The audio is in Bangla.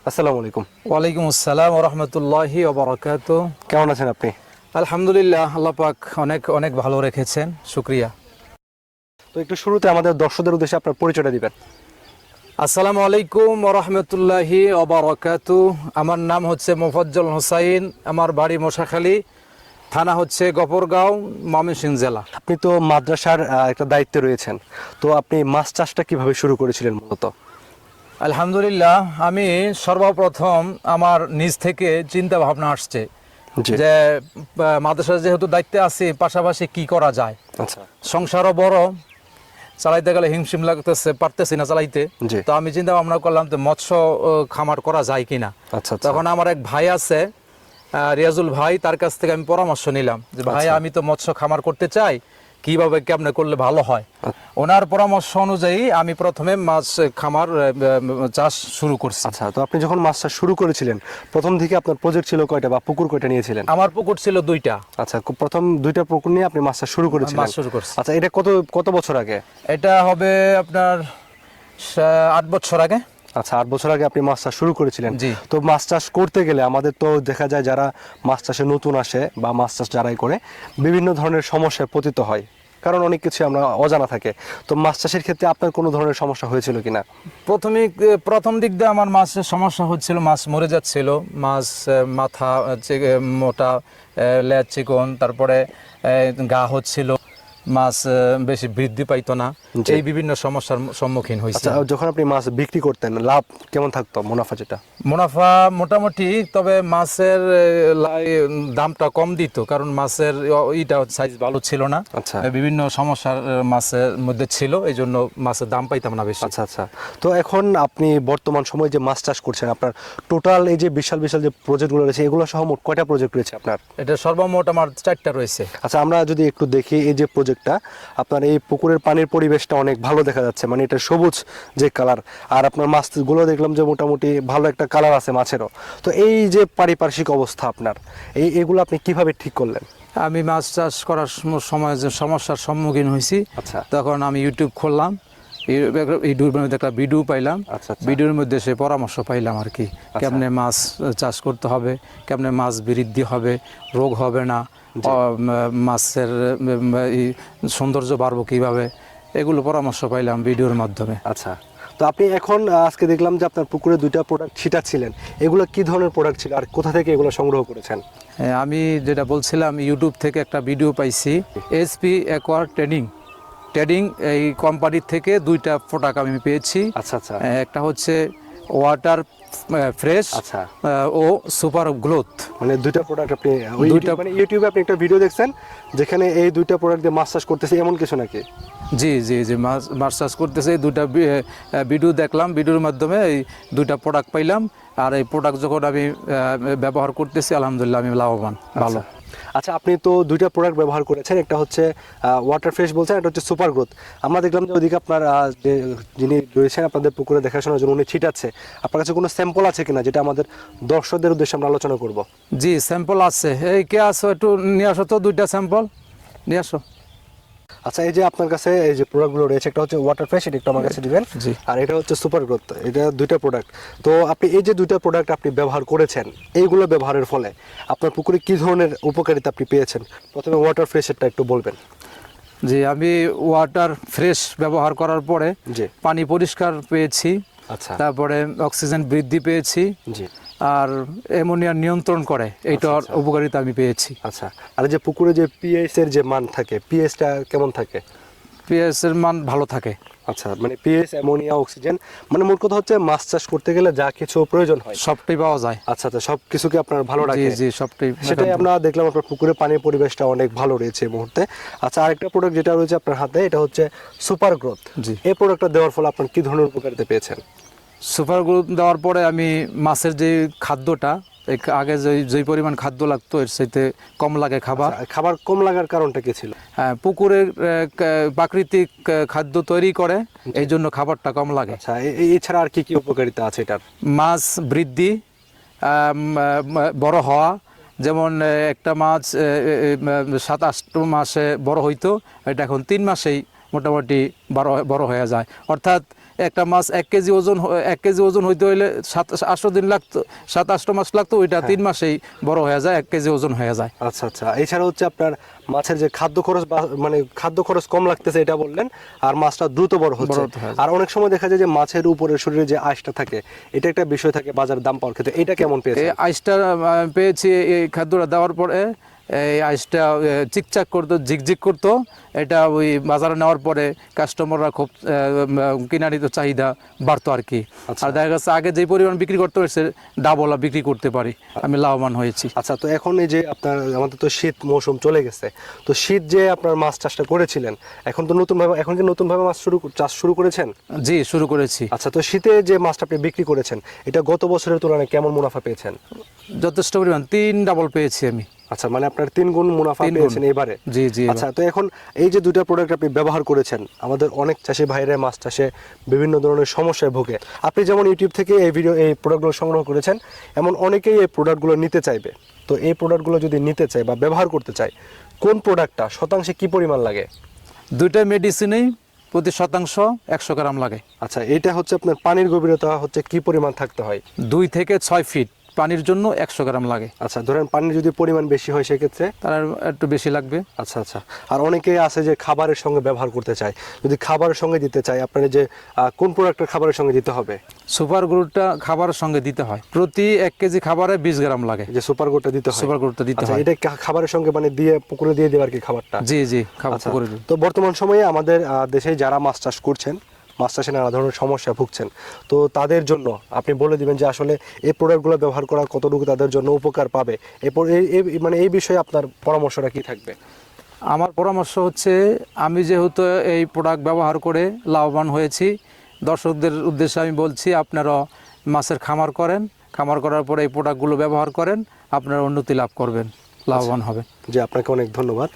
আসসালামু আলাইকুম। ওয়ালাইকুম আসসালাম ওয়া রাহমাতুল্লাহি ওয়া বারাকাতুহু। কেমন আছেন আপনি? আলহামদুলিল্লাহ, আল্লাহ পাক অনেক অনেক ভালো রেখেছেন, শুকরিয়া। তো একটু শুরুতে আমাদের দর্শকদের উদ্দেশ্যে আপনার পরিচয়টা দিবেন। আসসালামু আলাইকুম ওয়া রাহমাতুল্লাহি ওয়া বারাকাতুহু। আমার নাম হচ্ছে মোফাজ্জল হোসাইন, আমার বাড়ি মশাখালী, থানা হচ্ছে গফরগাঁও, ময়মনসিংহ জেলা। আপনি তো মাদ্রাসার একটা দায়িত্বে রয়েছেন, তো আপনি মাছ চাষটা কিভাবে শুরু করেছিলেন মূলত? আলহামদুলিল্লাহ, আমি সর্বপ্রথম আমার নিজ থেকে চিন্তা ভাবনা আসছে জি। যে মাদ্রাসার যেহেতু দায়িত্বে আছি, পাশাপাশি কি করা যায়। আচ্ছা। সংসারও বড়, চালাইতে গেলে হিমশিম লাগতেছে, পারতেছি না চালাইতে। জি। তো আমি চিন্তা ভাবনা করলাম যে মৎস্য খামার করা যায় কিনা। আচ্ছা আচ্ছা। তখন আমার এক ভাই আছে, রিয়াজুল ভাই, তার কাছ থেকে আমি পরামর্শ নিলাম যে ভাই, আচ্ছা। আমি তো মৎস্য খামার করতে চাই, কিভাবে কেমনে করলে ভালো হয়। ওনার পরামর্শ অনুযায়ী আমি প্রথমে মাছ খামার চাষ শুরু করছি। আচ্ছা, তো আপনি যখন মাছ চাষ শুরু করেছিলেন, প্রথম থেকে আপনার প্রজেক্ট ছিল কয়টা বা পুকুর কয়টা নিয়েছিলেন? আমার পুকুর ছিল 2টা। আচ্ছা, প্রথম 2টা পুকুর নিয়ে আপনি মাছ চাষ শুরু করেছিলেন? মাছ শুরু করছি। আচ্ছা, এটা কত কত বছর আগে? এটা হবে আপনার 8 বছর আগে। আচ্ছা, 8 বছর আগে আপনি মাছ চাষ শুরু করেছিলেন। জি। তো মাছ চাষ করতে গেলে আমাদের তো দেখা যায় যারা মাছ চাষে নতুন আসে বা মাছ চাষ যারাই করে, বিভিন্ন ধরনের সমস্যায় পতিত হয়, কারণ অনেক কিছু আমরা অজানা থাকে। তো মাছ চাষের ক্ষেত্রে আপনার কোনো ধরনের সমস্যা হয়েছিল কিনা? প্রথম দিক দিয়ে আমার মাছের সমস্যা হচ্ছিল, মাছ মরে যাচ্ছিল, মাছ মাথা মোটা, লেজ চিকন, তারপরে গা হচ্ছিল, মাছ বেশি বৃদ্ধি পাইতো না। জি। এই বিভিন্ন সমস্যার সম্মুখীন হয়েছে। আচ্ছা, যখন আপনি মাছ বিক্রি করতেন, লাভ কেমন থাকতো, মুনাফা যেটা? মুনাফা মোটামুটি, তবে মাছের দামটা কম দিত, কারণ মাছের ইটা সাইজ ভালো ছিল না। আচ্ছা। বিভিন্ন সমস্যার মাছের মধ্যে ছিল, এই জন্য মাছের দাম পাইতাম না বেশি। আচ্ছা আচ্ছা। তো এখন আপনি বর্তমান সময়ে যে মাছ চাষ করছেন, আপনার টোটাল এই যে বিশাল বিশাল যে প্রজেক্টগুলো রয়েছে, এগুলো সহ মোট কয়টা প্রজেক্ট রয়েছে আপনার? এটা সর্বমোট আমার 4টা রয়েছে। আচ্ছা, আমরা যদি একটু দেখি এই যে প্রজেক্টটা, আপনার এই পুকুরের পানির পরিবেশটা অনেক ভালো দেখা যাচ্ছে, মানে এটা সবুজ যে কালার, আর আপনার মাছগুলো দেখলাম যে মোটামুটি ভালো একটা কালার আছে মাছেরও। তো এই যে পারিপার্শ্বিক অবস্থা আপনার, এগুলো আপনি কিভাবে ঠিক করলেন? আমি মাছ চাষ করার সময় যে সমস্যার সম্মুখীন হয়েছি, আচ্ছা। তখন আমি ইউটিউব খুললাম, ইউটিউবের মধ্যে একটা ভিডিও পাইলাম। আচ্ছা আচ্ছা। ভিডিওর মধ্যে সে পরামর্শ পাইলাম আর কি, কেমনে মাছ চাষ করতে হবে, কেমনে মাছ বৃদ্ধি হবে, রোগ হবে না, মাছের সৌন্দর্য বাড়বো কীভাবে, এগুলো পরামর্শ পাইলাম ভিডিওর মাধ্যমে। আচ্ছা, তো আপনি এখন আজকে দেখলাম যে আপনার পুকুরে 2টা প্রোডাক্ট ছিটাচ্ছিলেন, এগুলো কি ধরনের প্রোডাক্ট ছিল আর কোথা থেকে এগুলো সংগ্রহ করেছেন? আমি যেটা বলছিলাম, ইউটিউব থেকে একটা ভিডিও পাইছি, এসপি অ্যাকোয়ার ট্রেডিং, এই কোম্পানির থেকে 2টা প্রোডাক্ট আমি পেয়েছি। আচ্ছা আচ্ছা। একটা হচ্ছে ওয়াটার ফ্রেশ, আচ্ছা। ও সুপার গ্রোথ। মানে 2টা প্রোডাক্ট আপনি মানে ইউটিউবে আপনি একটা ভিডিও দেখছেন যেখানে এই 2টা প্রোডাক্ট দিয়ে মাছ চাষ করতেছে, এমন কিছু নাকি? জি জি জি, মাছ চাষ করতেছে, এই 2টা ভিডিও দেখলাম, ভিডিওর মাধ্যমে এই 2টা প্রোডাক্ট পাইলাম। আর এই প্রোডাক্ট যখন আমি ব্যবহার করতেছি, আলহামদুলিল্লাহ আমি লাভবান, ভালো। আচ্ছা, আপনি তো 2টা প্রোডাক্ট ব্যবহার করেছেন, একটা হচ্ছে ওয়াটার ফ্রেশ বলছেন, একটা হচ্ছে সুপার গ্রোথ। আমরা দেখলাম যে ওইদিকে আপনার যে যিনি রয়েছেন আপনাদের পুকুরে দেখাশোনার জন্য, উনি ছিটাচ্ছে, আপনার কাছে কোনো স্যাম্পল আছে কিনা যেটা আমাদের দর্শকদের উদ্দেশ্যে আমরা আলোচনা করব? জি, স্যাম্পল আছে। এই কে আসো, একটু নিয়ে আসো তো 2টা স্যাম্পল নিয়ে আসো। আচ্ছা, এই যে আপনার কাছে এই যে প্রোডাক্টগুলো রয়েছে, একটা হচ্ছে ওয়াটার ফ্রেশ, এটা একটু আমার কাছে দিবেন। জি। আর এটা হচ্ছে সুপার গ্রোথ, এটা 2টা প্রোডাক্ট। তো আপনি এই যে 2টা প্রোডাক্ট আপনি ব্যবহার করেছেন, এইগুলো ব্যবহারের ফলে আপনার পুকুরে কি ধরনের উপকারিতা আপনি পেয়েছেন? প্রথমে ওয়াটার ফ্রেশেরটা একটু বলবেন। জি, আমি ওয়াটার ফ্রেশ ব্যবহার করার পরে জি। পানি পরিষ্কার পেয়েছি, আচ্ছা। তারপরে অক্সিজেন বৃদ্ধি পেয়েছি, জি। আর অ্যামোনিয়া নিয়ন্ত্রণ করে, এইটার উপকারিতা আমি পেয়েছি। আচ্ছা, আর যে পুকুরে যে পিএইচ এর যে মান থাকে, পিএইচটা কেমন থাকে? পিএইচ এর মান ভালো থাকে। আচ্ছা, মানে পিএইচ, অ্যামোনিয়া, অক্সিজেন, মানে মোট কথা হচ্ছে মাছ চাষ করতে গেলে যা কিছু প্রয়োজন হয় সবটাই পাওয়া যায়। আচ্ছা আচ্ছা, সব কিছুকে আপনার ভালো জি রাখে। জি, সবটাই। সেটাই আমরা দেখলাম, আপনার পুকুরে পানির পরিবেশটা অনেক ভালো রয়েছে এই মুহূর্তে। আচ্ছা, আরেকটা প্রোডাক্ট যেটা রয়েছে আপনার হাতে, এটা হচ্ছে সুপার গ্রোথ। জি। এই প্রোডাক্টটা দেওয়ার ফলে আপনার কি ধরনের উপকারিতা পেয়েছেন? সুপার গ্রোথ দেওয়ার পরে আমি মাছের যে খাদ্যটা, আগে যে পরিমাণ খাদ্য লাগতো এর চাইতে কম লাগে খাবার। আচ্ছা, খাবার কম লাগার কারণটা কি ছিল? হ্যাঁ, পুকুরের প্রাকৃতিক খাদ্য তৈরি করে, এই জন্য খাবারটা কম লাগে। আচ্ছা, এছাড়া আর কি কি উপকারিতা আছে এটার? মাছ বৃদ্ধি, বড় হওয়া, যেমন একটা মাছ 7-8 মাসে বড় হইতো, এটা এখন 3 মাসেই মোটামুটি বড় হয়ে যায়। অর্থাৎ একটা মাছ 1 কেজি ওজন 1 কেজি ওজন হইতে হইলে 7-8 দিন লাগতো, 7-8 মাস লাগতো, ওইটা 3 মাসেই বড় হয়ে যায়, 1 কেজি ওজন হয়ে যায়। আচ্ছা আচ্ছা, এছাড়া হচ্ছে আপনার মাছের যে খাদ্য খরচ মানে খাদ্য খরচ কম লাগতেছে এটা বললেন, আর মাছটা দ্রুত বড় হচ্ছে। বড় হয়ে যায়। আর অনেক সময় দেখা যায় যে মাছের উপরের শরীরে যে আঁশটা থাকে, এটা একটা বিষয় থাকে বাজার দাম পাওয়ার ক্ষেত্রে, এটা কেমন এই পেয়েছে? আইসটা পেয়েছি, এই খাদ্যটা দেওয়ার পরে এই আইসটা চিকচাক করতো, ঝিকঝিক করতো। এটা ওই বাজারে নেওয়ার পরে কাস্টমাররা খুব কিনারিত চাহিদা বাড়তো আর কি। আর দেখা গেছে আগে যে পরিমাণ বিক্রি করতে হয়েছে ডাবল বিক্রি করতে পারি, আমি লাভবান হয়েছি। আচ্ছা, তো এখন এই যে আপনার আমাদের তো শীত মৌসুম চলে গেছে, তো শীত যে আপনার মাছ চাষটা করেছিলেন, এখন কি নতুনভাবে মাছ চাষ শুরু করেছেন? জি, শুরু করেছি। আচ্ছা, তো শীতে যে মাছটা আপনি বিক্রি করেছেন, এটা গত বছরের তুলনায় কেমন মুনাফা পেয়েছেন? যথেষ্ট পরিমাণ 3 ডাবল পেয়েছি আমি। আচ্ছা, মানে আপনার 3 গুণ মুনাফা 3 গুণ। পেয়েছেন এবারে? জি জি। আচ্ছা, তো এখন এই যে দুইটা প্রোডাক্ট আপনি ব্যবহার করেছেন, আমাদের অনেক চাষি ভাইরা মাছ চাষে বিভিন্ন ধরনের সমস্যায় ভোগে। আপনি যেমন ইউটিউব থেকে এই প্রোডাক্টগুলো সংগ্রহ করেছেন, এমন অনেকেই এই প্রোডাক্টগুলো নিতে চাইবে। তো এই প্রোডাক্টগুলো যদি নিতে চায় বা ব্যবহার করতে চায়, কোন প্রোডাক্টটা শতাংশে কি পরিমাণ লাগে? দুইটা মেডিসিনেই প্রতি শতাংশ 100 গ্রাম লাগে। আচ্ছা, এটা হচ্ছে আপনার পানির গভীরতা হচ্ছে কি পরিমাণ থাকতে হয়? 2 থেকে 6 ফিট পানির জন্য 100 গ্রাম লাগে। আচ্ছা, ধরেন পানির যদি পরিমাণ বেশি হয় সেক্ষেত্রে? তার একটু বেশি লাগবে। আচ্ছা আচ্ছা। আর অনেকেই আছে যে খাবারের সঙ্গে ব্যবহার করতে চায়, যদি খাবারের সঙ্গে দিতে চায়, আপনার যে কোন প্রোডাক্টের খাবারের সঙ্গে দিতে হবে? সুপার গ্রুটটা খাবারের সঙ্গে দিতে হয়, প্রতি 1 কেজি খাবারে 20 গ্রাম লাগে। যে সুপার গোটটা দিতে হয়? সুপার গ্রুটটা দিতে আচ্ছা, হয়। এটা খাবারের সঙ্গে মানে দিয়ে পুকুরে দিয়ে দেওয়ার কি খাবারটা? জি জি, খাবার আচ্ছা, করে দিন। তো বর্তমান সময়ে আমাদের দেশে যারা মাছ চাষ করছেন, মাছ চাষে নানা ধরনের সমস্যা ভুগছেন, তো তাদের জন্য আপনি বলে দিবেন যে আসলে এই প্রোডাক্টগুলো ব্যবহার করা কতটুকু তাদের জন্য উপকার পাবে, এরপর মানে এই বিষয়ে আপনার পরামর্শটা কি থাকবে? আমার পরামর্শ হচ্ছে, আমি যেহেতু এই প্রোডাক্ট ব্যবহার করে লাভবান হয়েছি, দর্শকদের উদ্দেশ্যে আমি বলছি আপনারা মাছের খামার করেন, খামার করার পরে এই প্রোডাক্টগুলো ব্যবহার করেন, আপনারা উন্নতি লাভ করবেন, লাভবান হবেন। জি, আপনাকে অনেক ধন্যবাদ।